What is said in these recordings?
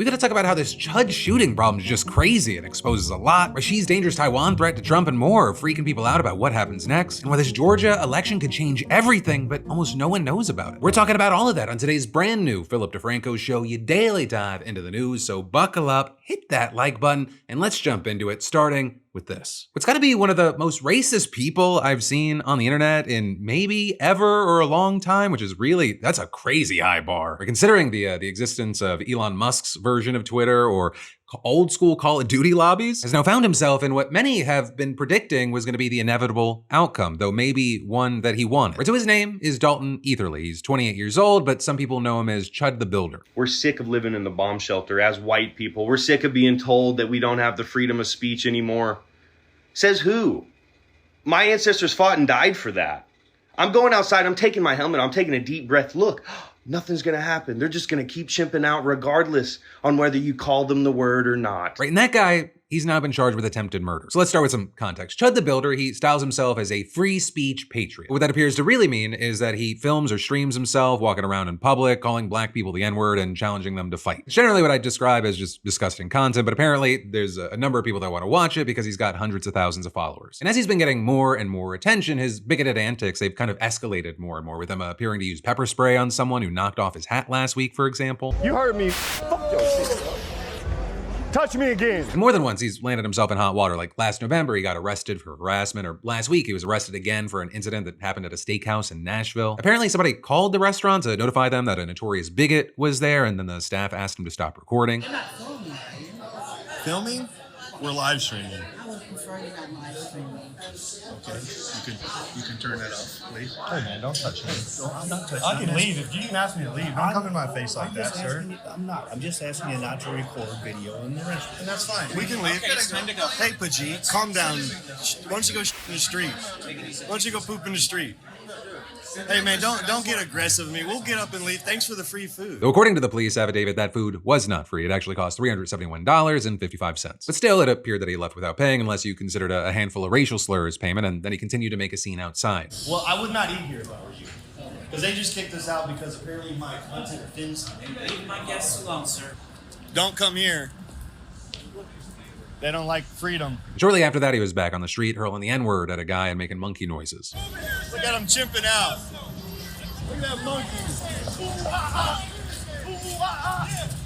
we gotta talk about how this Chud shooting problem is just crazy and exposes a lot, Rashi's dangerous Taiwan threat to Trump and more, freaking people out about what happens next, and why this Georgia election could change everything, but almost no one knows about it. We're talking about all of that on today's brand new Philip DeFranco show, your daily dive into the news, so buckle up, hit that like button, and let's jump into it, starting with this. What's gotta be one of the most racist people I've seen on the internet in maybe ever or a long time, which is really, that's a crazy high bar. Considering the existence of Elon Musk's version of Twitter or old school Call of Duty lobbies, has now found himself in what many have been predicting was gonna be the inevitable outcome, though maybe one that he wanted. Right, so his name is Dalton Etherly. He's 28 years old, but some people know him as Chud the Builder. We're sick of living in the bomb shelter as white people. We're sick of being told that we don't have the freedom of speech anymore. Says who? My ancestors fought and died for that. I'm going outside, I'm taking my helmet, I'm taking a deep breath. Look, nothing's gonna happen. They're just gonna keep chimping out regardless on whether you call them the word or not. Right, and that guy, he's now been charged with attempted murder. So let's start with some context. Chud the Builder, he styles himself as a free speech patriot. What that appears to really mean is that he films or streams himself walking around in public, calling black people the N-word and challenging them to fight. It's generally what I describe as just disgusting content, but apparently there's a number of people that want to watch it because he's got hundreds of thousands of followers. And as he's been getting more and more attention, his bigoted antics, they've kind of escalated more and more, with him appearing to use pepper spray on someone who knocked off his hat last week, for example. You heard me. Fuck your shit. Touch me again. And more than once, he's landed himself in hot water. Like last November, he got arrested for harassment, or last week, he was arrested again for an incident that happened at a steakhouse in Nashville. Apparently, somebody called the restaurant to notify them that a notorious bigot was there, and then the staff asked him to stop recording. You're not filming, are you? Filming? We're live streaming. I would prefer you not live streaming. Okay, you can turn that off, please. Hey man, don't touch me. I'm not touching. I can leave if you didn't ask me to leave. Don't come in my face like that, sir. I'm not. I'm just asking you not to record video in the restaurant. And that's fine. We can leave. Okay, it's time to go. Hey, Pajit, calm down. Why don't you go in the street? Why don't you go poop in the street? Hey man, don't get aggressive with me. We'll get up and leave. Thanks for the free food. Though according to the police affidavit, that food was not free. It actually cost $371.55. But still, it appeared that he left without paying, unless you considered a handful of racial slurs payment, and then he continued to make a scene outside. Well, I would not eat here if I were you. Because they just kicked us out because apparently my content offends them. Leave my guests alone, sir. Don't come here. They don't like freedom. Shortly after that, he was back on the street, hurling the N-word at a guy and making monkey noises. Look at him chimping out. Look at that monkey.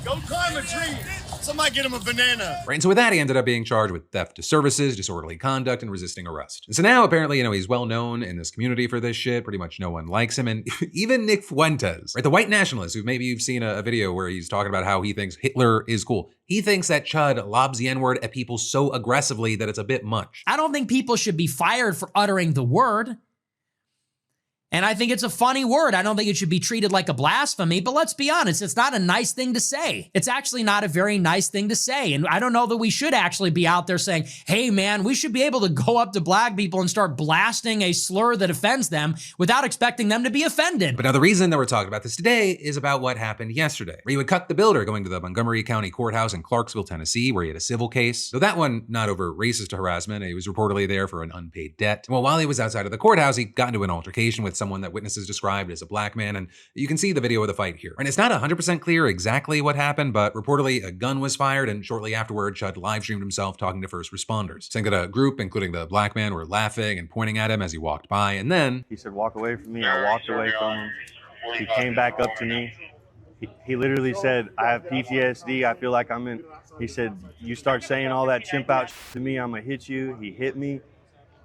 Go climb a tree. Somebody get him a banana. Right, and so with that, he ended up being charged with theft of services, disorderly conduct, and resisting arrest. And so now, apparently, he's well known in this community for this shit. Pretty much no one likes him, and even Nick Fuentes, right, the white nationalist, who maybe you've seen a video where he's talking about how he thinks Hitler is cool. He thinks that Chud lobs the N-word at people so aggressively that it's a bit much. I don't think people should be fired for uttering the word. And I think it's a funny word. I don't think it should be treated like a blasphemy, but let's be honest, it's not a nice thing to say. It's actually not a very nice thing to say. And I don't know that we should actually be out there saying, hey man, we should be able to go up to black people and start blasting a slur that offends them without expecting them to be offended. But now the reason that we're talking about this today is about what happened yesterday, where you had Cut the Builder going to the Montgomery County Courthouse in Clarksville, Tennessee, where he had a civil case. Though that one, not over racist harassment, he was reportedly there for an unpaid debt. Well, while he was outside of the courthouse, he got into an altercation with someone that witnesses described as a black man, and you can see the video of the fight here. And it's not 100% clear exactly what happened, but reportedly a gun was fired, and shortly afterward, Chud live streamed himself talking to first responders, saying that a group, including the black man, were laughing and pointing at him as he walked by, and then he said, walk away from me. I walked away from him. He came back up to me. He literally said, I have PTSD. I feel like I'm in. He said, you start saying all that chimp out to me, I'm gonna hit you. He hit me.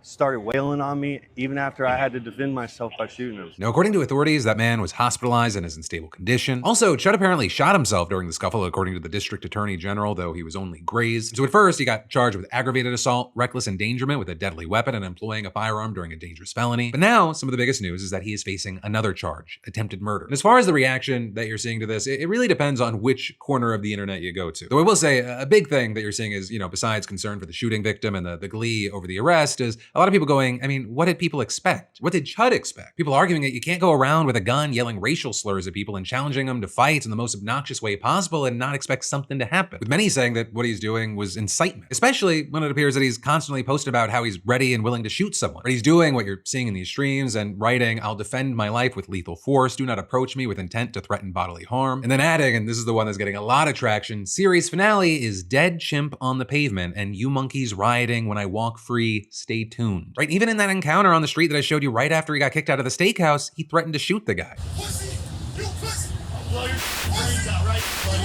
Started wailing on me even after I had to defend myself by shooting him. Now, according to authorities, that man was hospitalized and is in stable condition. Also, Chud apparently shot himself during the scuffle, according to the district attorney general, though he was only grazed. So at first, he got charged with aggravated assault, reckless endangerment with a deadly weapon, and employing a firearm during a dangerous felony. But now, some of the biggest news is that he is facing another charge, attempted murder. And as far as the reaction that you're seeing to this, it really depends on which corner of the internet you go to. Though I will say, a big thing that you're seeing is, besides concern for the shooting victim and the glee over the arrest, is a lot of people going, I mean, what did people expect? What did Chud expect? People arguing that you can't go around with a gun yelling racial slurs at people and challenging them to fights in the most obnoxious way possible and not expect something to happen. With many saying that what he's doing was incitement, especially when it appears that he's constantly posted about how he's ready and willing to shoot someone. But he's doing what you're seeing in these streams and writing, I'll defend my life with lethal force, do not approach me with intent to threaten bodily harm. And then adding, and this is the one that's getting a lot of traction, series finale is dead chimp on the pavement and you monkeys rioting when I walk free, stay tuned. Right, even in that encounter on the street that I showed you right after he got kicked out of the steakhouse, he threatened to shoot the guy. Pussy! You pussy! I'll blow your brains out, right, buddy?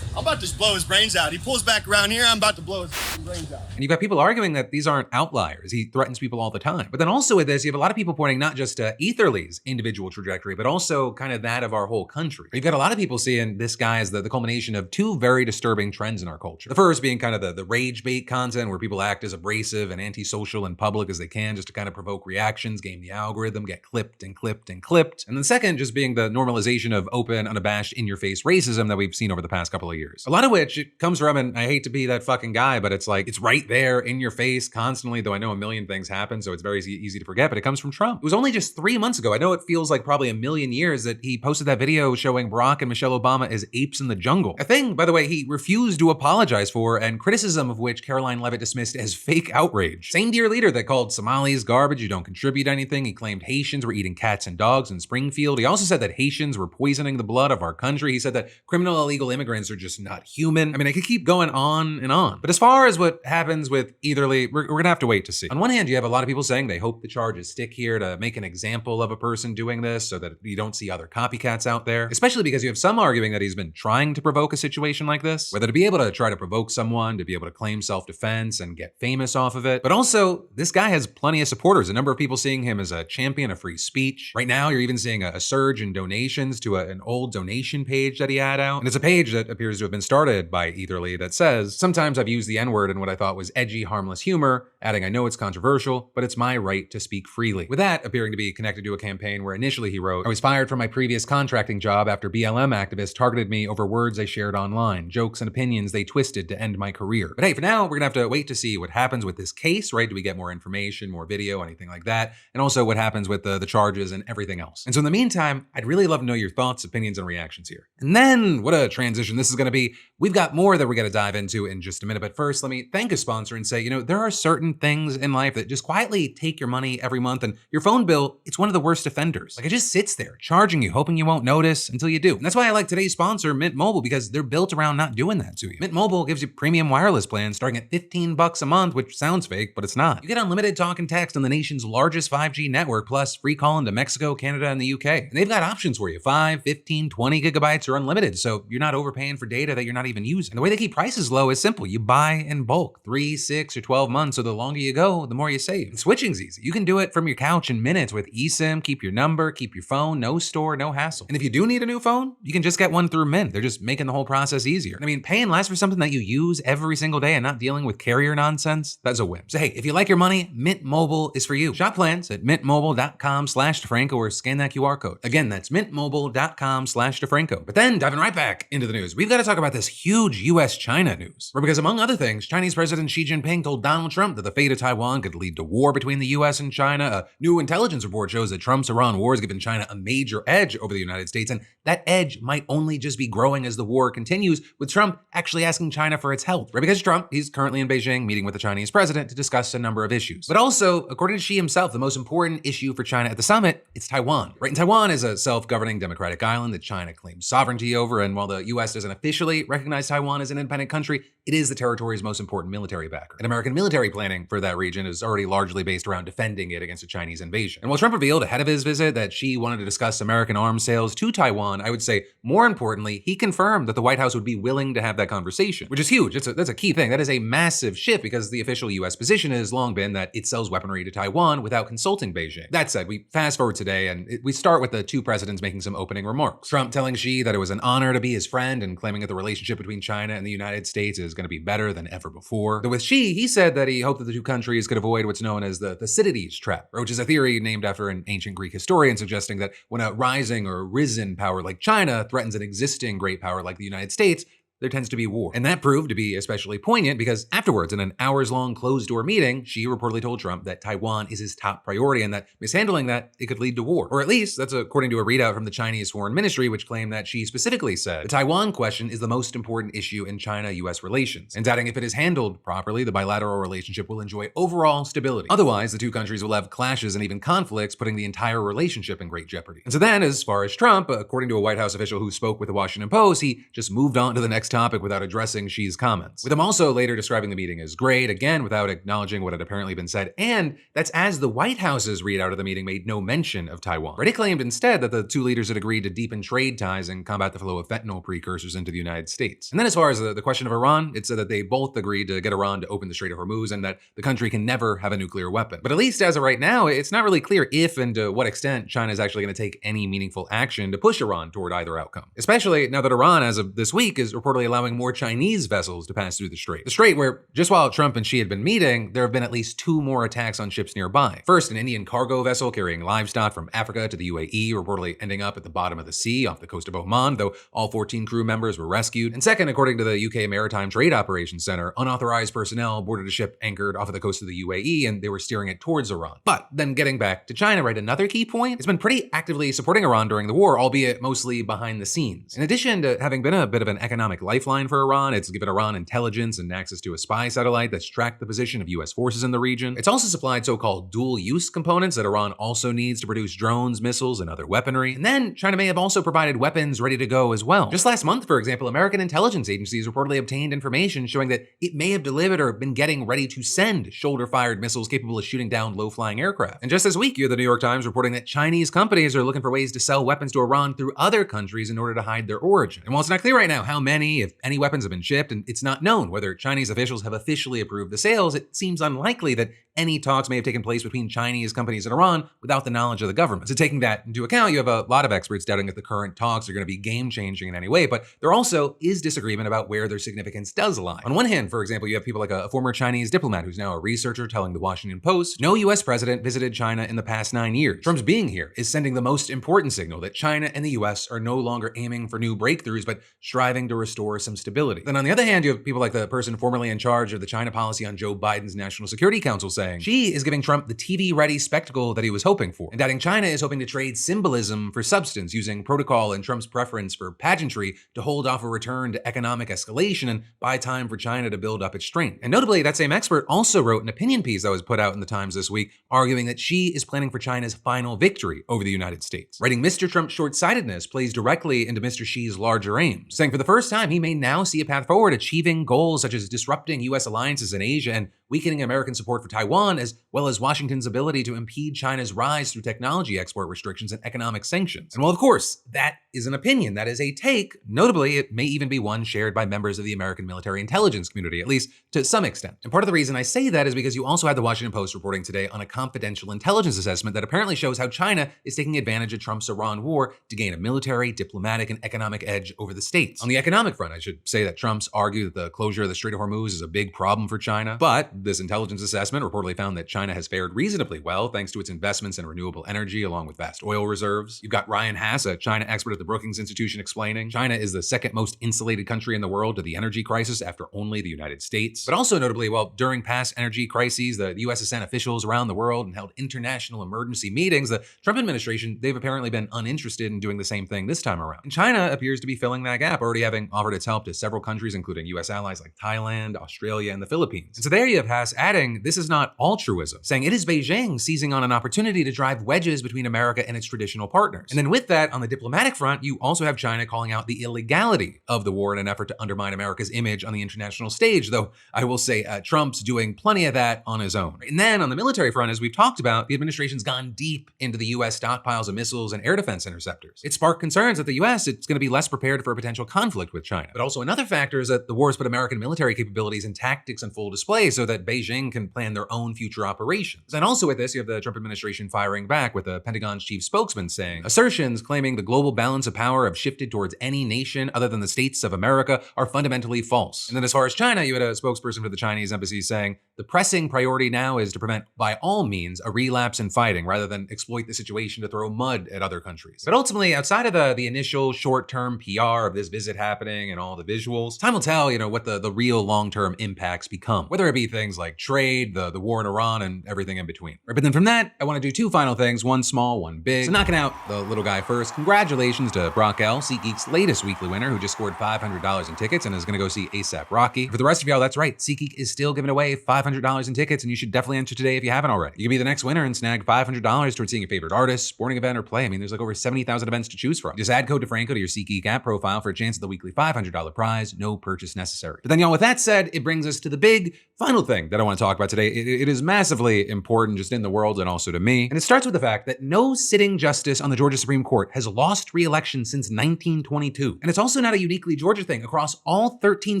I'm about to blow his brains out. He pulls back around here, I'm about to blow his brains out. And you've got people arguing that these aren't outliers. He threatens people all the time. But then also with this, you have a lot of people pointing not just to Etherly's individual trajectory, but also kind of that of our whole country. You've got a lot of people seeing this guy as the culmination of two very disturbing trends in our culture. The first being kind of the rage bait content where people act as abrasive and antisocial in public as they can just to kind of provoke reactions, game the algorithm, get clipped and clipped and clipped. And the second just being the normalization of open, unabashed, in-your-face racism that we've seen over the past couple of years. A lot of which it comes from, and I hate to be that fucking guy, but it's like, it's right there in your face constantly, though I know a million things happen, so it's very easy to forget, but it comes from Trump. It was only just 3 months ago, I know it feels like probably a million years, that he posted that video showing Barack and Michelle Obama as apes in the jungle. A thing, by the way, he refused to apologize for, and criticism of which Caroline Levitt dismissed as fake outrage. Same dear leader that called Somalis garbage, you don't contribute anything. He claimed Haitians were eating cats and dogs in Springfield. He also said that Haitians were poisoning the blood of our country. He said that criminal illegal immigrants are just not human. I mean, I could keep going on and on. But as far as what happens with Etherly, we're gonna have to wait to see. On one hand, you have a lot of people saying they hope the charges stick here to make an example of a person doing this so that you don't see other copycats out there, especially because you have some arguing that he's been trying to provoke a situation like this, whether to be able to try to provoke someone, to be able to claim self-defense and get famous off of it. But also, this guy has plenty of supporters, a number of people seeing him as a champion of free speech. Right now, you're even seeing a surge in donations to an old donation page that he had out. And it's a page that appears to have been started by Etherly that says, sometimes I've used the N-word in what I thought was edgy, harmless humor, adding, I know it's controversial, but it's my right to speak freely. With that appearing to be connected to a campaign where initially he wrote, I was fired from my previous contracting job after BLM activists targeted me over words I shared online, jokes and opinions they twisted to end my career. But hey, for now, we're gonna have to wait to see what happens with this case, right? Do we get more information, more video, anything like that? And also what happens with the charges and everything else. And so in the meantime, I'd really love to know your thoughts, opinions, and reactions here. And then, what a transition this is gonna be. We've got more that we're gonna dive into in just a minute, but first, let me thank a sponsor and say, there are certain things in life that just quietly take your money every month, and your phone bill, it's one of the worst offenders. Like, it just sits there, charging you, hoping you won't notice until you do. And that's why I like today's sponsor, Mint Mobile, because they're built around not doing that to you. Mint Mobile gives you premium wireless plans starting at $15 a month, which sounds fake, but it's not. You get unlimited talk and text on the nation's largest 5G network, plus free calling to Mexico, Canada, and the UK. And they've got options for you, 5, 15, 20 gigabytes or unlimited, so you're not overpaying for data that you're not even using. And the way they keep prices low is simple. You buy in bulk, 3, 6, or 12 months, so the longer you go, the more you save. And switching's easy. You can do it from your couch in minutes with eSIM, keep your number, keep your phone, no store, no hassle. And if you do need a new phone, you can just get one through Mint. They're just making the whole process easier. I mean, paying less for something that you use every single day and not dealing with carrier nonsense, that's a win. So hey, if you like your money, Mint Mobile is for you. Shop plans at mintmobile.com/DeFranco or scan that QR code. Again, that's mintmobile.com/DeFranco. But then diving right back into the news, we've got to talk about this huge US-China news. Because among other things, Chinese President Xi Jinping told Donald Trump that the fate of Taiwan could lead to war between the US and China. A new intelligence report shows that Trump's Iran war has given China a major edge over the United States, and that edge might only just be growing as the war continues, with Trump actually asking China for its help. Right? Because Trump, he's currently in Beijing meeting with the Chinese president to discuss a number of issues. But also, according to Xi himself, the most important issue for China at the summit, it's Taiwan. Right? And Taiwan is a self-governing democratic island that China claims sovereignty over, and while the US doesn't officially recognize Taiwan as an independent country, it is the territory's most important military backer. And American military planning for that region is already largely based around defending it against a Chinese invasion. And while Trump revealed ahead of his visit that Xi wanted to discuss American arms sales to Taiwan, I would say more importantly, he confirmed that the White House would be willing to have that conversation, which is huge. That's a key thing. That is a massive shift because the official US position has long been that it sells weaponry to Taiwan without consulting Beijing. That said, we fast forward today and we start with the two presidents making some opening remarks. Trump telling Xi that it was an honor to be his friend and claiming that the relationship between China and the United States is going to be better than ever before. But with Xi, he said that he hoped that the two countries could avoid what's known as the Thucydides trap, which is a theory named after an ancient Greek historian suggesting that when a rising or risen power like China threatens an existing great power like the United States, there tends to be war. And that proved to be especially poignant because afterwards, in an hours-long closed-door meeting, Xi reportedly told Trump that Taiwan is his top priority and that mishandling that, it could lead to war. Or at least, that's according to a readout from the Chinese Foreign Ministry, which claimed that Xi specifically said the Taiwan question is the most important issue in China-US relations, and adding if it is handled properly, the bilateral relationship will enjoy overall stability. Otherwise, the two countries will have clashes and even conflicts, putting the entire relationship in great jeopardy. And so then, as far as Trump, according to a White House official who spoke with the Washington Post, he just moved on to the next topic without addressing Xi's comments, with him also later describing the meeting as great, again without acknowledging what had apparently been said, and that's as the White House's readout of the meeting made no mention of Taiwan. Reddy claimed instead that the two leaders had agreed to deepen trade ties and combat the flow of fentanyl precursors into the United States. And then as far as the question of Iran, it said that they both agreed to get Iran to open the Strait of Hormuz and that the country can never have a nuclear weapon. But at least as of right now, it's not really clear if and to what extent China is actually going to take any meaningful action to push Iran toward either outcome. Especially now that Iran, as of this week, is reportedly allowing more Chinese vessels to pass through the strait. The strait where, just while Trump and Xi had been meeting, there have been at least 2 more attacks on ships nearby. First, an Indian cargo vessel carrying livestock from Africa to the UAE, reportedly ending up at the bottom of the sea off the coast of Oman, though all 14 crew members were rescued. And second, according to the UK Maritime Trade Operations Center, unauthorized personnel boarded a ship anchored off of the coast of the UAE and they were steering it towards Iran. But then getting back to China, right, another key point, it's been pretty actively supporting Iran during the war, albeit mostly behind the scenes. In addition to having been a bit of an economic lifeline for Iran, it's given Iran intelligence and access to a spy satellite that's tracked the position of US forces in the region. It's also supplied so-called dual-use components that Iran also needs to produce drones, missiles, and other weaponry. And then China may have also provided weapons ready to go as well. Just last month, for example, American intelligence agencies reportedly obtained information showing that it may have delivered or been getting ready to send shoulder-fired missiles capable of shooting down low-flying aircraft. And just this week, you have the New York Times reporting that Chinese companies are looking for ways to sell weapons to Iran through other countries in order to hide their origin. And while it's not clear right now how many, if any, weapons have been shipped, and it's not known whether Chinese officials have officially approved the sales, it seems unlikely that any talks may have taken place between Chinese companies and Iran without the knowledge of the government. So taking that into account, you have a lot of experts doubting that the current talks are going to be game-changing in any way, but there also is disagreement about where their significance does lie. On one hand, for example, you have people like a former Chinese diplomat who's now a researcher telling the Washington Post, no US president visited China in the past 9 years. Trump's being here is sending the most important signal that China and the US are no longer aiming for new breakthroughs, but striving to restore some stability. Then on the other hand, you have people like the person formerly in charge of the China policy on Joe Biden's National Security Council saying, Xi is giving Trump the TV-ready spectacle that he was hoping for, and adding China is hoping to trade symbolism for substance, using protocol and Trump's preference for pageantry to hold off a return to economic escalation and buy time for China to build up its strength. And notably, that same expert also wrote an opinion piece that was put out in the Times this week, arguing that Xi is planning for China's final victory over the United States. Writing, Mr. Trump's short-sightedness plays directly into Mr. Xi's larger aims, saying for the first time, he may now see a path forward achieving goals such as disrupting US alliances in Asia and weakening American support for Taiwan, as well as Washington's ability to impede China's rise through technology export restrictions and economic sanctions. And while, of course, that is an opinion, that is a take, notably, it may even be one shared by members of the American military intelligence community, at least to some extent. And part of the reason I say that is because you also had the Washington Post reporting today on a confidential intelligence assessment that apparently shows how China is taking advantage of Trump's Iran war to gain a military, diplomatic, and economic edge over the states. On the economic front, I should say that Trump's argued that the closure of the Strait of Hormuz is a big problem for China, but this intelligence assessment reportedly found that China has fared reasonably well thanks to its investments in renewable energy along with vast oil reserves. You've got Ryan Hass, a China expert at the Brookings Institution, explaining China is the second most insulated country in the world to the energy crisis after only the United States. But also notably, well, during past energy crises, the US has sent officials around the world and held international emergency meetings. The Trump administration, they've apparently been uninterested in doing the same thing this time around. And China appears to be filling that gap, already having offered its help to several countries, including US allies like Thailand, Australia, and the Philippines. And so there you have Hass adding, this is not altruism, saying it is Beijing seizing on an opportunity to drive wedges between America and its traditional partners. And then with that, on the diplomatic front, you also have China calling out the illegality of the war in an effort to undermine America's image on the international stage, though I will say Trump's doing plenty of that on his own. And then on the military front, as we've talked about, the administration's gone deep into the US stockpiles of missiles and air defense interceptors. It sparked concerns that the US is going to be less prepared for a potential conflict with China. But also another factor is that the war has put American military capabilities and tactics on full display, so that that Beijing can plan their own future operations. And also with this, you have the Trump administration firing back with the Pentagon's chief spokesman saying, assertions claiming the global balance of power have shifted towards any nation other than the states of America are fundamentally false. And then as far as China, you had a spokesperson for the Chinese embassy saying, the pressing priority now is to prevent by all means a relapse in fighting rather than exploit the situation to throw mud at other countries. But ultimately, outside of the initial short-term PR of this visit happening and all the visuals, time will tell, what the real long-term impacts become, whether it be things like trade, the war in Iran, and everything in between. Right, but then from that, I want to do two final things, one small, one big. So knocking out the little guy first, congratulations to Brock L., SeatGeek's latest weekly winner, who just scored $500 in tickets and is going to go see A$AP Rocky. For the rest of y'all, that's right, SeatGeek is still giving away $500 in tickets, and you should definitely enter today if you haven't already. You can be the next winner and snag $500 towards seeing your favorite artist, sporting event, or play. I mean, there's like over 70,000 events to choose from. Just add code DeFranco to your SeatGeek app profile for a chance at the weekly $500 prize, no purchase necessary. But then y'all, with that said, it brings us to the big final thing that I want to talk about today. It is massively important just in the world and also to me. And it starts with the fact that no sitting justice on the Georgia Supreme Court has lost re-election since 1922. And it's also not a uniquely Georgia thing. Across all 13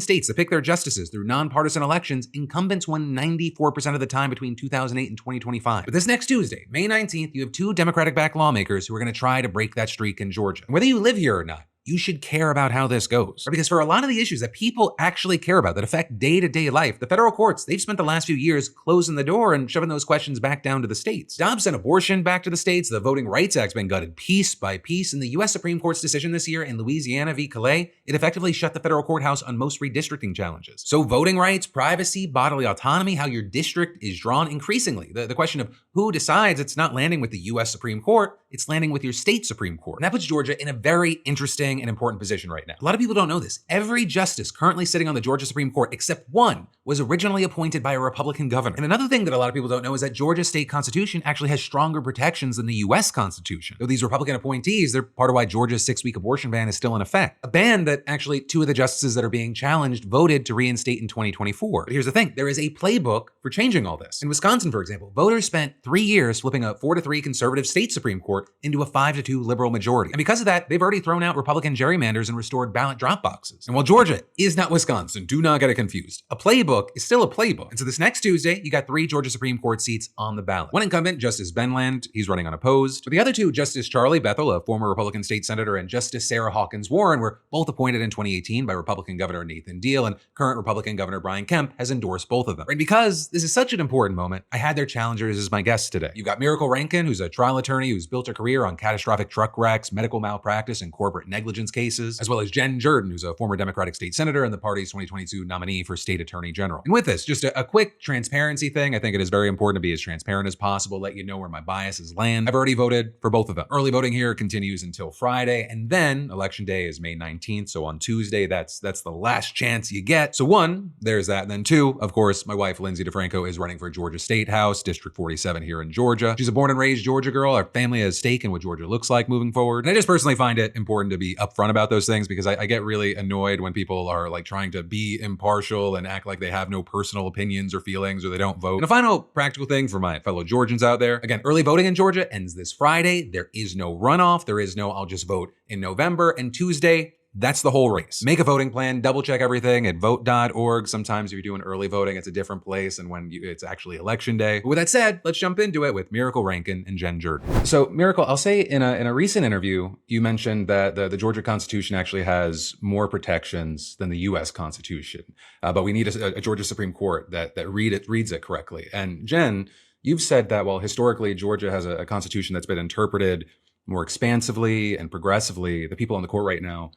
states that pick their justices through nonpartisan elections, incumbents won 94% of the time between 2008 and 2025. But this next Tuesday, May 19th, you have two Democratic-backed lawmakers who are going to try to break that streak in Georgia. And whether you live here or not, you should care about how this goes. Because for a lot of the issues that people actually care about that affect day-to-day life, the federal courts, they've spent the last few years closing the door and shoving those questions back down to the states. Dobbs sent abortion back to the states, the Voting Rights Act's been gutted piece by piece, and the US Supreme Court's decision this year in Louisiana v. Calais, it effectively shut the federal courthouse on most redistricting challenges. So voting rights, privacy, bodily autonomy, how your district is drawn, increasingly, the question of who decides, it's not landing with the US Supreme Court, it's landing with your state Supreme Court. And that puts Georgia in a very interesting and important position right now. A lot of people don't know this. Every justice currently sitting on the Georgia Supreme Court, except one, was originally appointed by a Republican governor. And another thing that a lot of people don't know is that Georgia's state constitution actually has stronger protections than the US Constitution. Though these Republican appointees, they're part of why Georgia's 6-week abortion ban is still in effect. A ban that actually two of the justices that are being challenged voted to reinstate in 2024. But here's the thing, there is a playbook for changing all this. In Wisconsin, for example, voters spent 3 years flipping a 4-3 conservative state Supreme Court into a 5-2 liberal majority. And because of that, they've already thrown out Republican gerrymanders and restored ballot drop boxes. And while Georgia is not Wisconsin, do not get it confused. A playbook is still a playbook. And so this next Tuesday, you got 3 Georgia Supreme Court seats on the ballot. One incumbent, Justice Ben Land, he's running unopposed. For the other two, Justice Charlie Bethel, a former Republican state senator, and Justice Sarah Hawkins Warren were both appointed in 2018 by Republican Governor Nathan Deal, and current Republican Governor Brian Kemp has endorsed both of them. And because this is such an important moment, I had their challengers as my guests today. You've got Miracle Rankin, who's a trial attorney who's built a career on catastrophic truck wrecks, medical malpractice, and corporate negligence cases, as well as Jen Jordan, who's a former Democratic state senator and the party's 2022 nominee for state attorney general. And with this, just a quick transparency thing. I think it is very important to be as transparent as possible, let you know where my biases land. I've already voted for both of them. Early voting here continues until Friday, and then election day is May 19th. So on Tuesday, that's the last chance you get. So one, there's that. And then two, of course, my wife, Lindsay DeFranco, is running for Georgia State House, District 47 here in Georgia. She's a born and raised Georgia girl. Our family has stake in what Georgia looks like moving forward. And I just personally find it important to be upfront about those things because I get really annoyed when people are like trying to be impartial and act like they have no personal opinions or feelings or they don't vote. And a final practical thing for my fellow Georgians out there. Again, early voting in Georgia ends this Friday. There is no runoff. There is no I'll just vote in November. And Tuesday, that's the whole race. Make a voting plan, double check everything at vote.org. Sometimes if you're doing early voting, it's a different place and when it's actually election day. But with that said, let's jump into it with Miracle Rankin and Jen Jordan. So Miracle, I'll say in a recent interview, you mentioned that the Georgia Constitution actually has more protections than the US Constitution. But we need a Georgia Supreme Court that reads it correctly. And Jen, you've said that while historically Georgia has a constitution that's been interpreted more expansively and progressively, the people on the court right now,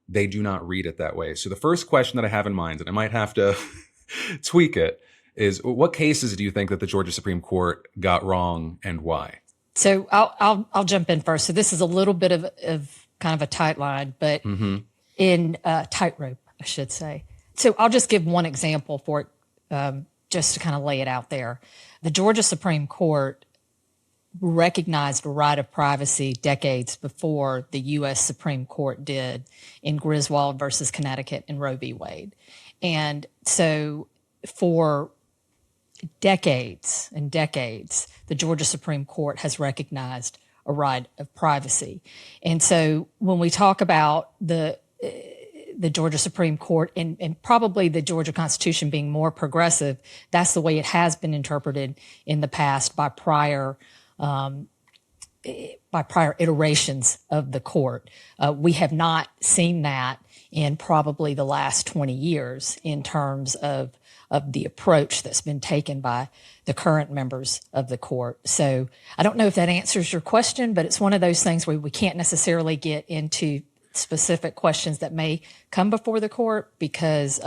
they do not read it that way. So the first question that I have in mind, and I might have to tweak it, is what cases do you think that the Georgia Supreme Court got wrong and why? So I'll jump in first. So this is a little bit of kind of a tight line, but in tightrope, I should say. So I'll just give one example for it, just to kind of lay it out there. The Georgia Supreme Court recognized a right of privacy decades before the U.S. Supreme Court did in Griswold versus Connecticut and Roe v. Wade. And so for decades and decades, the Georgia Supreme Court has recognized a right of privacy. And so when we talk about the the Georgia Supreme Court and probably the Georgia Constitution being more progressive, that's the way it has been interpreted in the past by prior iterations of the court. We have not seen that in probably the last 20 years in terms of the approach that's been taken by the current members of the court. So I don't know if that answers your question, but it's one of those things where we can't necessarily get into specific questions that may come before the court because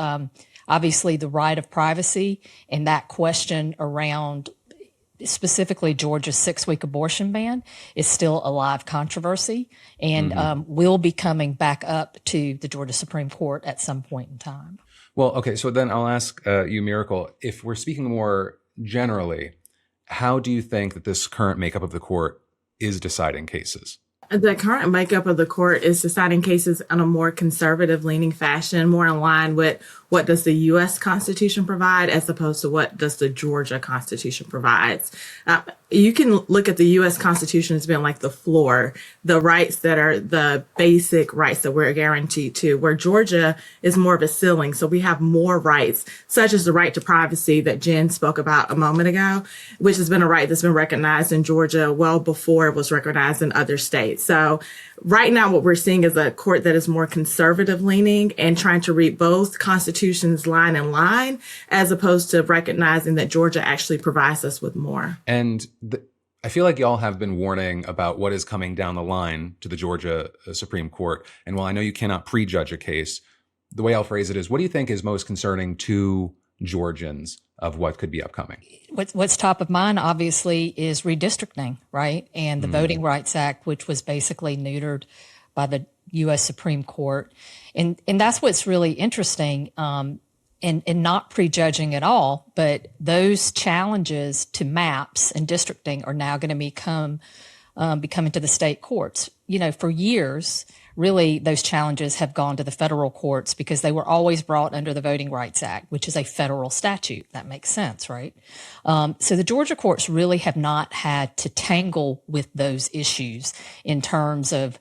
obviously the right of privacy and that question around specifically Georgia's 6-week abortion ban is still a live controversy and will be coming back up to the Georgia Supreme Court at some point in time. Well, okay, so then I'll ask you, Miracle, if we're speaking more generally, how do you think that this current makeup of the court is deciding cases? The current makeup of the court is deciding cases in a more conservative leaning fashion, more in line with what does the U.S. Constitution provide as opposed to what does the Georgia Constitution provides. You can look at the U.S. Constitution as being like the floor, the rights that are the basic rights that we're guaranteed to, where Georgia is more of a ceiling. So we have more rights, such as the right to privacy that Jen spoke about a moment ago, which has been a right that's been recognized in Georgia well before it was recognized in other states. So right now, what we're seeing is a court that is more conservative leaning and trying to read both constitutions line in line, as opposed to recognizing that Georgia actually provides us with more. And I feel like y'all have been warning about what is coming down the line to the Georgia Supreme Court. And while I know you cannot prejudge a case, the way I'll phrase it is, what do you think is most concerning to Georgians of what could be upcoming? What's top of mind, obviously, is redistricting, right? And the Voting Rights Act, which was basically neutered by the U.S. Supreme Court. And that's what's really interesting, and not prejudging at all, but those challenges to maps and districting are now going to be coming to the state courts. You know, for years, really, those challenges have gone to the federal courts because they were always brought under the Voting Rights Act, which is a federal statute. That makes sense, right? So the Georgia courts really have not had to tangle with those issues in terms of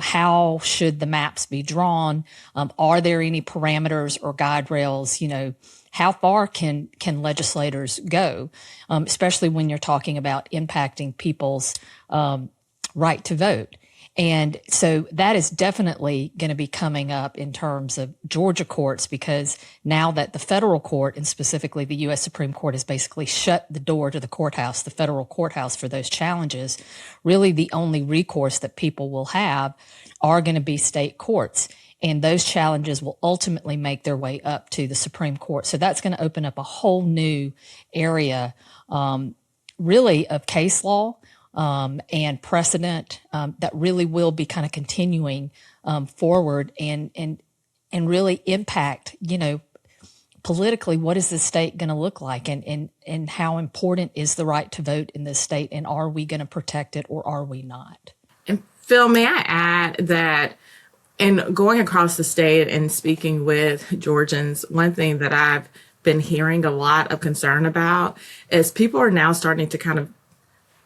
how should the maps be drawn? Are there any parameters or guide rails? You know, how far can legislators go, especially when you're talking about impacting people's right to vote? And so that is definitely going to be coming up in terms of Georgia courts, because now that the federal court and specifically the U.S. Supreme Court has basically shut the door to the courthouse, the federal courthouse, for those challenges, really the only recourse that people will have are going to be state courts. And those challenges will ultimately make their way up to the Supreme Court. So that's going to open up a whole new area, really, of case law. And precedent that really will be kind of continuing forward and really impact, you know, politically, what is this state going to look like, and how important is the right to vote in this state, and are we going to protect it or are we not? And Phil, may I add that in going across the state and speaking with Georgians, one thing that I've been hearing a lot of concern about is people are now starting to kind of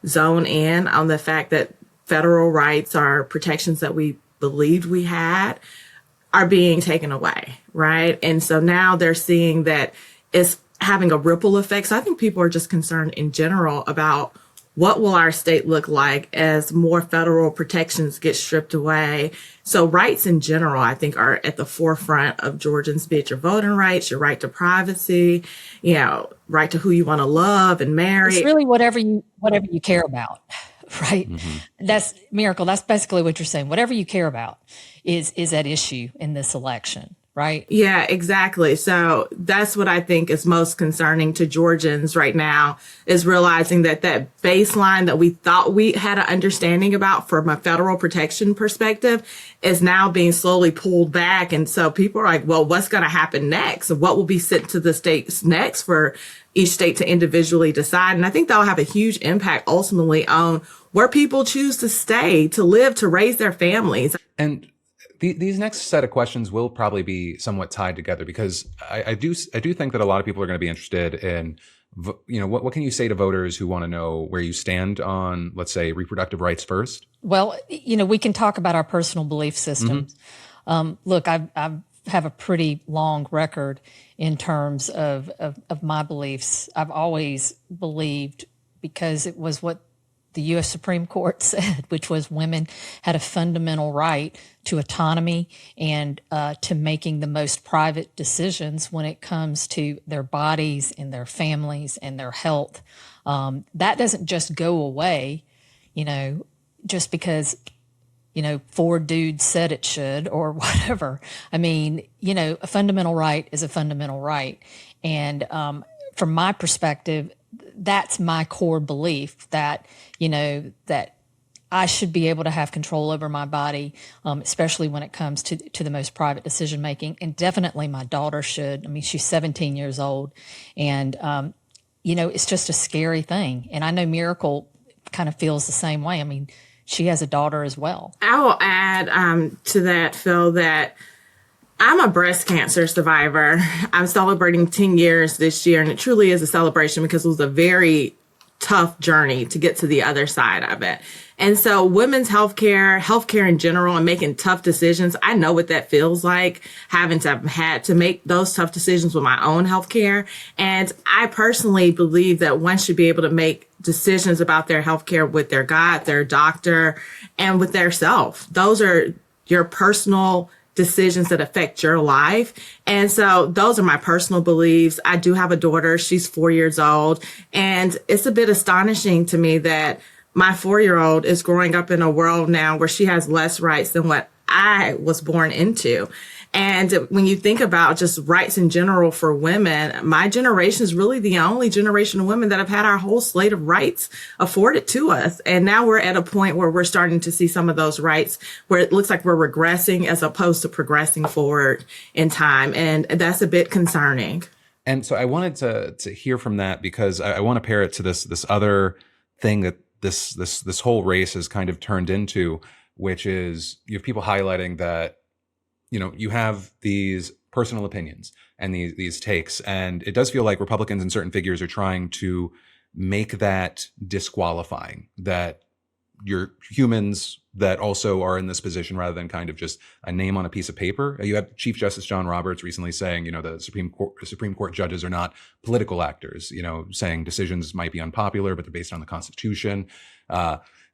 zone in on the fact that federal rights or protections that we believed we had are being taken away, right? And so now they're seeing that it's having a ripple effect. So I think people are just concerned in general about what will our state look like as more federal protections get stripped away. So rights in general, I think, are at the forefront of Georgians, be it your voting rights, your right to privacy, you know, right to who you want to love and marry. It's really whatever you care about, right? Mm-hmm. That's Miracle. That's basically what you're saying. Whatever you care about is at issue in this election. Right? Yeah, exactly. So that's what I think is most concerning to Georgians right now, is realizing that that baseline that we thought we had an understanding about from a federal protection perspective is now being slowly pulled back. And so people are like, well, what's going to happen next? What will be sent to the states next for each state to individually decide? And I think that'll have a huge impact ultimately on where people choose to stay, to live, to raise their families. And these next set of questions will probably be somewhat tied together, because I do think that a lot of people are going to be interested in, you know, what can you say to voters who want to know where you stand on, let's say, reproductive rights first? Well, you know, we can talk about our personal belief systems. Mm-hmm. Look, I've have a pretty long record in terms of my beliefs. I've always believed, because it was what the U.S. Supreme Court said, which was women had a fundamental right to autonomy and to making the most private decisions when it comes to their bodies and their families and their health. That doesn't just go away, just because, four dudes said it should or whatever. I mean, a fundamental right is a fundamental right. And from my perspective, that's my core belief that, that I should be able to have control over my body, especially when it comes to the most private decision making. And definitely my daughter should. I mean, she's 17 years old, and, it's just a scary thing. And I know Miracle kind of feels the same way. I mean, she has a daughter as well. I will add to that, Phil, that I'm a breast cancer survivor. I'm celebrating 10 years this year, and it truly is a celebration because it was a very tough journey to get to the other side of it. And so women's healthcare in general, and making tough decisions, I know what that feels like, having to have had to make those tough decisions with my own healthcare. And I personally believe that one should be able to make decisions about their healthcare with their God, their doctor, and with their self. Those are your personal decisions that affect your life. And so those are my personal beliefs. I do have a daughter. She's 4 years old. And it's a bit astonishing to me that my 4-year-old is growing up in a world now where she has less rights than what I was born into. And when you think about just rights in general for women, my generation is really the only generation of women that have had our whole slate of rights afforded to us. And now we're at a point where we're starting to see some of those rights where it looks like we're regressing as opposed to progressing forward in time. And that's a bit concerning. And so I wanted to hear from that, because I want to pair it to this other thing that this whole race has kind of turned into, which is you have people highlighting that, you have these personal opinions and these takes, and it does feel like Republicans and certain figures are trying to make that disqualifying, that you're humans that also are in this position rather than kind of just a name on a piece of paper. You have Chief Justice John Roberts recently saying, the Supreme Court judges are not political actors, saying decisions might be unpopular, but they're based on the Constitution.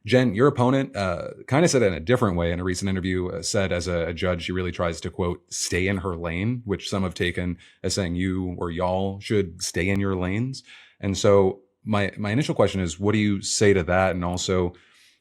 Jen, your opponent kind of said it in a different way in a recent interview, said as a judge, she really tries to, quote, stay in her lane, which some have taken as saying you or y'all should stay in your lanes. And so my initial question is, what do you say to that? And also,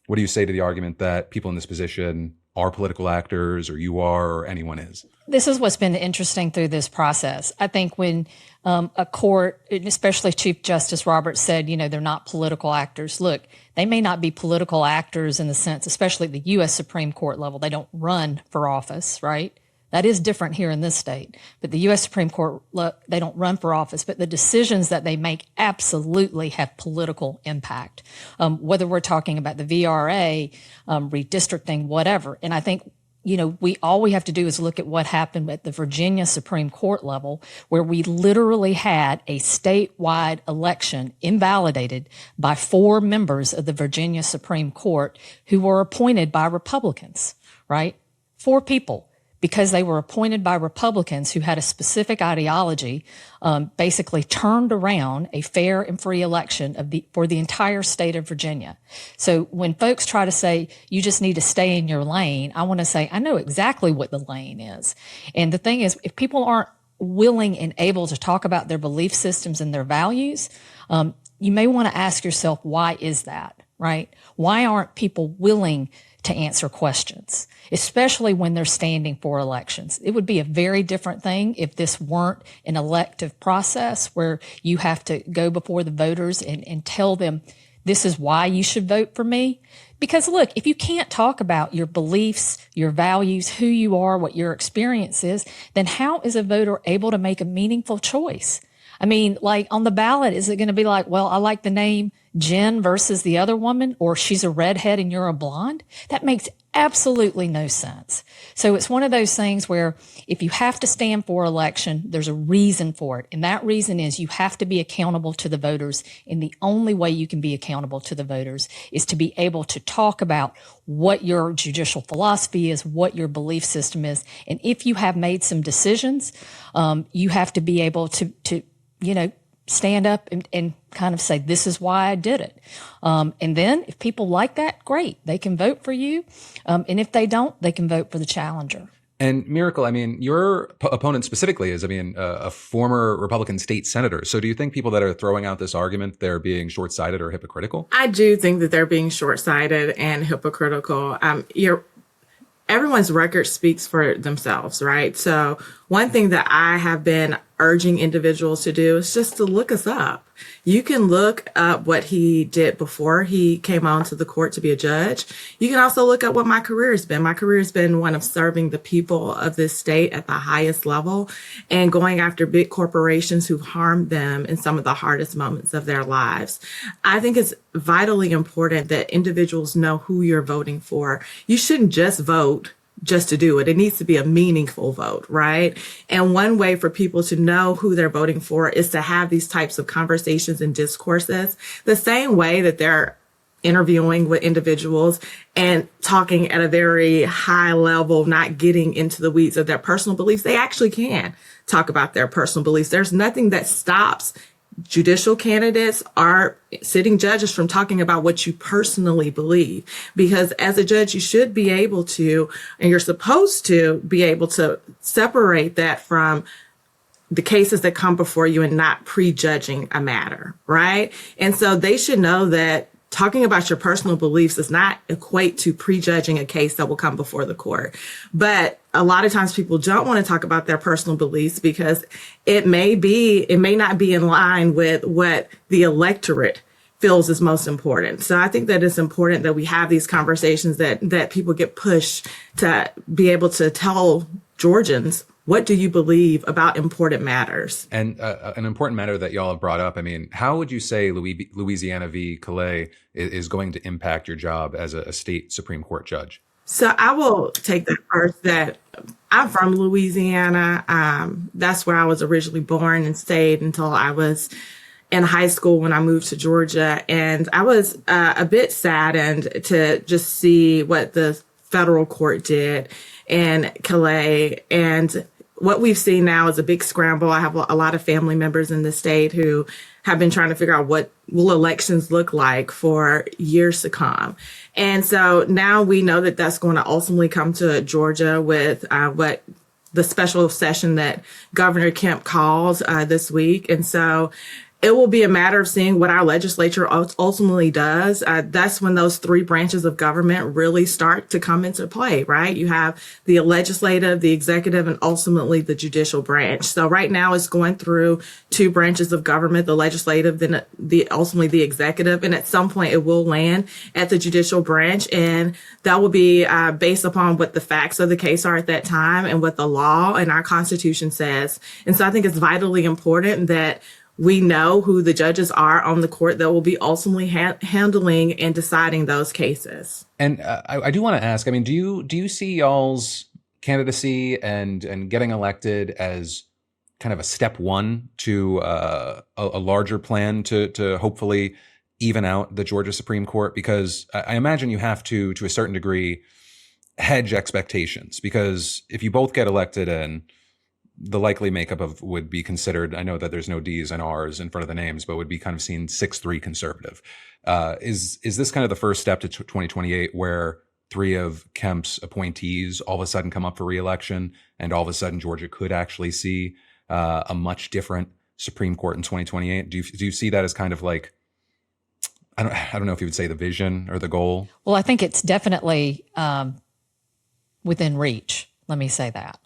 what do you say to the argument that people in this position are political actors, or you are, or anyone is? This is what's been interesting through this process. I think when a court, especially Chief Justice Roberts, said, they're not political actors. Look, they may not be political actors in the sense, especially at the U.S. Supreme Court level, they don't run for office, right? That is different here in this state. But the U.S. Supreme Court, they don't run for office, but the decisions that they make absolutely have political impact, whether we're talking about the VRA, redistricting, whatever. And I think, all we have to do is look at what happened at the Virginia Supreme Court level, where we literally had a statewide election invalidated by 4 members of the Virginia Supreme Court who were appointed by Republicans, right? 4 people. Because they were appointed by Republicans who had a specific ideology, basically turned around a fair and free election for the entire state of Virginia. So when folks try to say, you just need to stay in your lane, I want to say, I know exactly what the lane is. And the thing is, if people aren't willing and able to talk about their belief systems and their values, you may want to ask yourself, why is that, right? Why aren't people willing to answer questions, especially when they're standing for elections? It would be a very different thing if this weren't an elective process where you have to go before the voters and tell them, this is why you should vote for me. Because look, if you can't talk about your beliefs, your values, who you are, what your experience is, then how is a voter able to make a meaningful choice? I mean, like on the ballot, is it going to be like, well, I like the name Jen versus the other woman, or she's a redhead and you're a blonde. That makes absolutely no sense. So it's one of those things where if you have to stand for election, there's a reason for it. And that reason is you have to be accountable to the voters. And the only way you can be accountable to the voters is to be able to talk about what your judicial philosophy is, what your belief system is. And if you have made some decisions, you have to be able to stand up and kind of say, this is why I did it. And then if people like that, great, they can vote for you. And if they don't, they can vote for the challenger. And Miracle, I mean, your opponent specifically is, a former Republican state senator. So do you think people that are throwing out this argument, they're being short-sighted or hypocritical? I do think that they're being short-sighted and hypocritical. Everyone's record speaks for themselves, right? So one thing that I have been urging individuals to do is just to look us up. You can look up what he did before he came onto the court to be a judge. You can also look at what my career has been. My career has been one of serving the people of this state at the highest level and going after big corporations who've harmed them in some of the hardest moments of their lives. I think it's vitally important that individuals know who you're voting for. You shouldn't just vote just to do it. It needs to be a meaningful vote, right? And one way for people to know who they're voting for is to have these types of conversations and discourses, the same way that they're interviewing with individuals and talking at a very high level, not getting into the weeds of their personal beliefs. They actually can talk about their personal beliefs. There's nothing that stops judicial candidates or sitting judges from talking about what you personally believe. Because as a judge, you should be able to, and you're supposed to be able to separate that from the cases that come before you and not prejudging a matter, right? And so they should know that talking about your personal beliefs does not equate to prejudging a case that will come before the court. But a lot of times people don't want to talk about their personal beliefs because it may not be in line with what the electorate feels is most important. So I think that it's important that we have these conversations, that people get pushed to be able to tell Georgians, what do you believe about important matters? And an important matter that y'all have brought up, how would you say Louisiana v. Calais is going to impact your job as a state Supreme Court judge? So I will take that first, that I'm from Louisiana. That's where I was originally born and stayed until I was in high school when I moved to Georgia. And I was a bit saddened to just see what the federal court did in Calais. And what we've seen now is a big scramble. I have a lot of family members in the state who have been trying to figure out what will elections look like for years to come. And so now we know that that's going to ultimately come to Georgia with what the special session that Governor Kemp calls this week. And so it will be a matter of seeing what our legislature ultimately does. That's when those three branches of government really start to come into play, right? You have the legislative, the executive, and ultimately the judicial branch. So right now it's going through two branches of government, the legislative, then ultimately the executive. And at some point it will land at the judicial branch. And that will be based upon what the facts of the case are at that time and what the law and our Constitution says. And so I think it's vitally important that we know who the judges are on the court that will be ultimately handling and deciding those cases. And I do want to ask, do you see y'all's candidacy and getting elected as kind of a step one to a larger plan to hopefully even out the Georgia Supreme Court? Because I imagine you have to a certain degree, hedge expectations. Because if you both get elected and the likely makeup of would be considered, I know that there's no D's and R's in front of the names, but would be kind of seen 6-3 conservative. Is this kind of the first step to 2028 where three of Kemp's appointees all of a sudden come up for re-election and all of a sudden Georgia could actually see a much different Supreme Court in 2028? Do you see that as kind of like, I don't know if you would say the vision or the goal? Well, I think it's definitely within reach. Let me say that.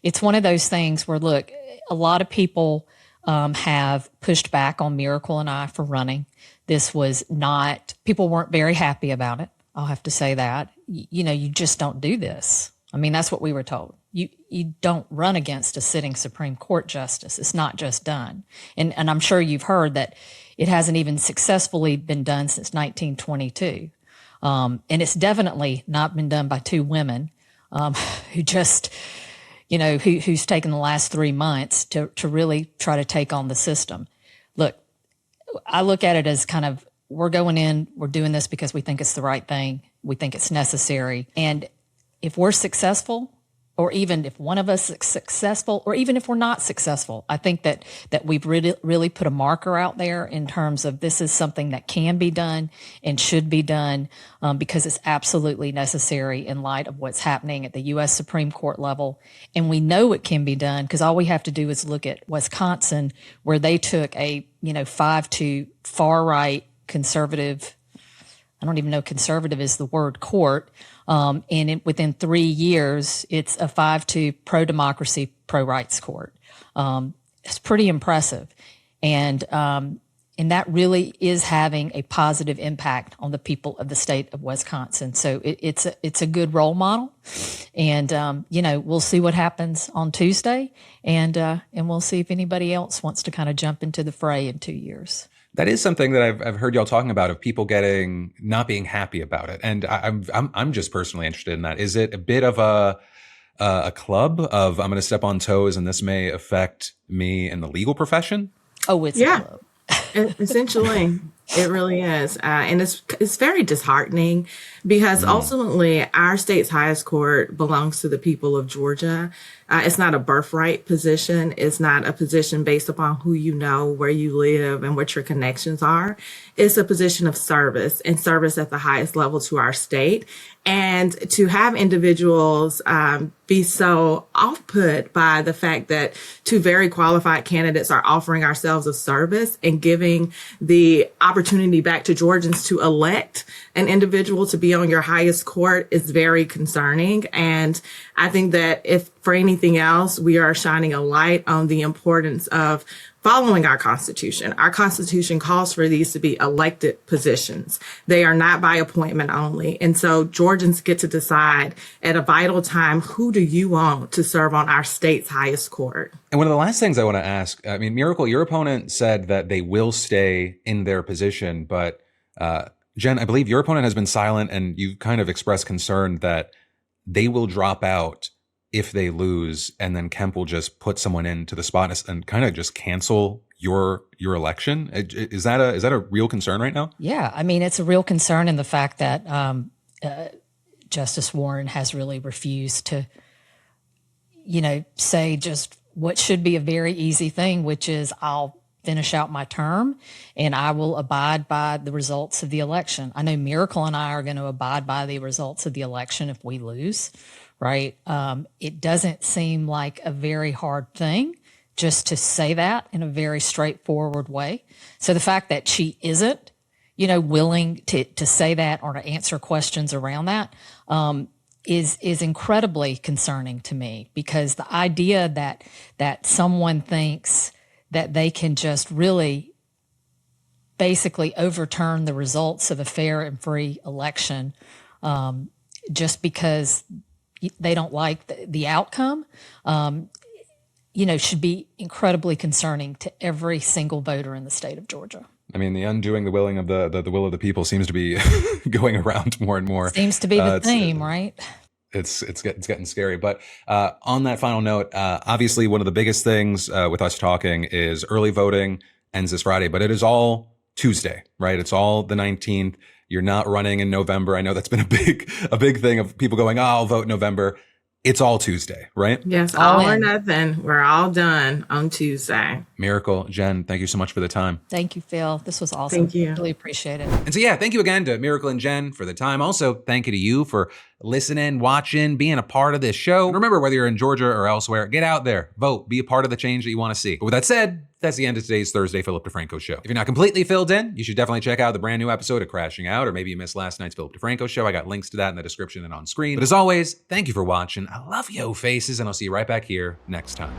It's one of those things where, look, a lot of people have pushed back on Miracle and I for running. This was not, people weren't very happy about it. I'll have to say that. You just don't do this. That's what we were told. you don't run against a sitting Supreme Court justice. It's not just done. And I'm sure you've heard that it hasn't even successfully been done since 1922. And it's definitely not been done by two women who just, who's taken the last 3 months to really try to take on the system. Look, I look at it as kind of, we're going in, we're doing this because we think it's the right thing. We think it's necessary. And if we're successful, or even if one of us is successful, or even if we're not successful, I think that we've really put a marker out there in terms of this is something that can be done and should be done because it's absolutely necessary in light of what's happening at the U.S. Supreme Court level. And we know it can be done because all we have to do is look at Wisconsin, where they took a 5-2 far right conservative, I don't even know conservative is the word, court. And within 3 years, it's a 5-2 pro-democracy, pro-rights court. It's pretty impressive. And that really is having a positive impact on the people of the state of Wisconsin. So it's a good role model. And, we'll see what happens on Tuesday. And we'll see if anybody else wants to kind of jump into the fray in 2 years. That is something that I've heard y'all talking about, of people not being happy about it, and I'm just personally interested in that. Is it a bit of a club of I'm going to step on toes, and this may affect me in the legal profession? Oh, it's a club. Essentially, it really is, and it's very disheartening because ultimately our state's highest court belongs to the people of Georgia. It's not a birthright position. It's not a position based upon who you know, where you live, and what your connections are. It's a position of service, and service at the highest level to our state. And to have individuals be so off-put by the fact that two very qualified candidates are offering ourselves of service and giving the opportunity back to Georgians to elect an individual to be on your highest court is very concerning. And I think that if for anything else, we are shining a light on the importance of following our Constitution. Our Constitution calls for these to be elected positions. They are not by appointment only. And so Georgians get to decide at a vital time, who do you want to serve on our state's highest court? And one of the last things I want to ask, Miracle, your opponent said that they will stay in their position, but Jen, I believe your opponent has been silent, and you kind of expressed concern that they will drop out if they lose, and then Kemp will just put someone into the spot and kind of just cancel your election. Is that a real concern right now? Yeah, I mean, it's a real concern in the fact that Justice Warren has really refused to, say just what should be a very easy thing, which is I'll finish out my term and I will abide by the results of the election. I know Miracle and I are going to abide by the results of the election if we lose. Right. It doesn't seem like a very hard thing just to say that in a very straightforward way. So the fact that she isn't, willing to say that or to answer questions around that is incredibly concerning to me, because the idea that someone thinks that they can just really basically overturn the results of a fair and free election just because they don't like the outcome, should be incredibly concerning to every single voter in the state of Georgia. I mean, the undoing the willing of the will of the people seems to be going around more and more. Seems to be the theme, right? It's getting scary. But on that final note, obviously one of the biggest things with us talking is early voting ends this Friday, but it is all Tuesday, right? It's all the 19th. You're not running in November. I know that's been a big thing of people going, I'll vote November. It's all Tuesday, right? Yes, all or nothing. We're all done on Tuesday. Miracle, Jen, thank you so much for the time. Thank you, Phil. This was awesome. Thank you. Really appreciate it. And so, thank you again to Miracle and Jen for the time. Also, thank you to you for listening, watching, being a part of this show. And remember, whether you're in Georgia or elsewhere, get out there, vote, be a part of the change that you want to see. But with that said, that's the end of today's Thursday Philip DeFranco show. If you're not completely filled in, you should definitely check out the brand new episode of Crashing Out, or maybe you missed last night's Philip DeFranco show. I got links to that in the description and on screen. But as always, thank you for watching. I love yo faces, and I'll see you right back here next time.